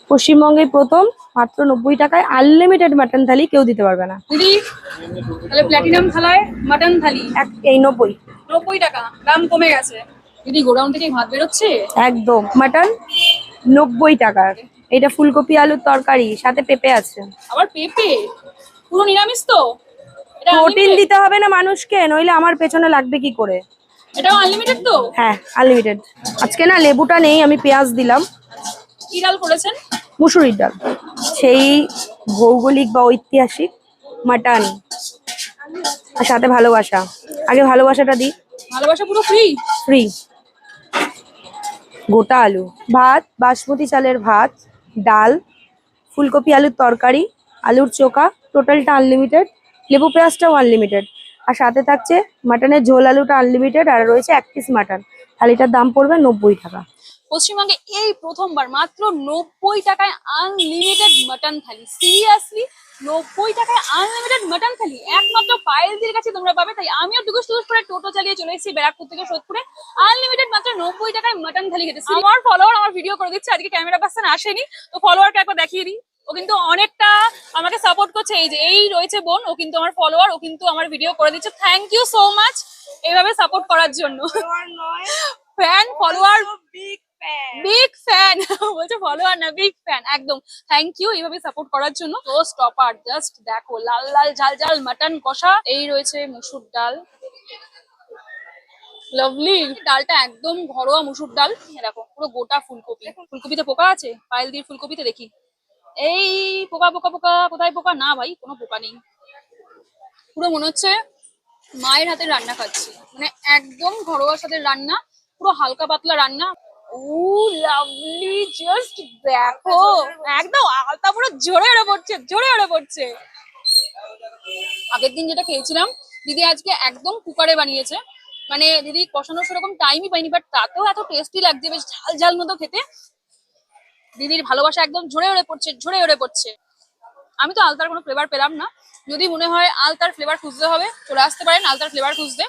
পশ্চিমবঙ্গে প্রথম মাত্র 90 টাকায় আনলিমিটেড মাটন থালি কেউ দিতে পারবে না দিদি। তাহলে প্ল্যাটিনাম থালায় মাটন থালি এই 90। 90 টাকা, দাম কমে গেছে। দিদি গোডাউন থেকে ভাত বেরোচ্ছে। একদম মাটন 90 টাকার। এটা ফুলকপি আলুর তরকারি, সাথে পেঁপে আছে। আবার পেঁপে, পুরো নিরামিষ তো? এটা প্রোটিন unlimited? দিতে হবে না মানুষকে, নইলে আমার পেছনে লাগবে কি করে। এটাও আনলিমিটেড তো? হ্যাঁ আনলিমিটেড। আজকে না লেবুটা নেই, আমি পেঁয়াজ দিলাম। কি ডাল করেছেন? মুসুরির ডাল। সেই ভৌগোলিক বা ঐতিহাসিক মাটন, আর সাথে ভালোবাসা। আগে ভালোবাসাটা দিই। ভালোবাসা পুরো ফ্রি? ফ্রি। গোটা আলু ভাত, বাসমতি চালের ভাত, ডাল, ফুলকপি আলুর তরকারি, আলুর চোখা, টোটালটা আনলিমিটেড। লেবু পেঁয়াজটাও আনলিমিটেড। আর সাথে থাকছে মাটনের ঝোল আলুটা আনলিমিটেড, আর রয়েছে 1 পিস মাটন। থালিটার দাম পড়বে 90 টাকা। পশ্চিমবঙ্গে এই প্রথমবার মাত্র 90 টাকায় আনলিমিটেড মাটন থালি। সিরিয়াসলি 90 টাকায় আনলিমিটেড মাটন থালি একমাত্র পায়েলদের কাছে তোমরা পাবে। তাই আমিও টুকুস টুকুস করে টোটো চালিয়ে চলে এসেছি ব্যারাকপুর থেকে সোদপুরে আনলিমিটেড মাত্র 90 টাকায় মাটন থালি খেতে। আমার ফলোয়ার আমার ভিডিও করে দিচ্ছে, আজকে ক্যামেরা পার্সন আসেনি, তো ফলোয়ারকে একবার দেখিয়ে দিই। ও কিন্তু অনেকটা আমাকে সাপোর্ট করছে। এই যে এই রয়েছে বোন, ও কিন্তু আমার ফলোয়ার, ও কিন্তু আমার ভিডিও করে দিচ্ছে। থ্যাংক ইউ সো মাচ এইভাবে সাপোর্ট করার জন্য। ফ্যান ফলোয়ার বিগ ফ্যান বলছে, ফলোয়ার না বিগ ফ্যান একদম। থ্যাংক ইউ এইভাবে সাপোর্ট করার জন্য। তো স্টপার জাস্ট দেখো, লাল লাল ঝাল ঝাল মাটন কষা, এই রয়েছে মুসুর ডাল, লাভলি ডালটা একদম ঘরোয়া মুসুর ডাল। দেখো পুরো গোটা ফুলকপি, ফুলকপিতে পোকা আছে, পায়েল দিয়ে ফুলকপিতে দেখি এই পোকা পোকা পোকা, কোথায় পোকা? না ভাই কোনো পোকা নেই। পুরো মনে হচ্ছে মায়ের হাতের রান্না খাচ্ছি, মানে একদম ঘরোয়া স্বাদের রান্না, পুরো হালকা পাতলা রান্না। ও লাভলি, জাস্ট দেখো একদম আলতা পুরো জোরে ওড়ে পড়ছে, জোরে ওড়ে পড়ছে। আগের দিন যেটা খেয়েছিলাম দিদি আজকে একদম কুকারে বানিয়েছে, মানে দিদি কষানোর সেরকম টাইমই পাইনি, বাট তাতেও এত টেস্টি লাগছে, বেশ ঝাল ঝাল মতো খেতে। দিদির ভালোবাসা একদম ঝরে ওড়ে পড়ছে, ঝরে ওড়ে পড়ছে। আমি তো আলতার কোনো ফ্লেভার পেলাম না। যদি মনে হয় আলতার ফ্লেভার খুঁজতে হবে, চলে আসতে পারেন আলতার ফ্লেভার খুঁজতে।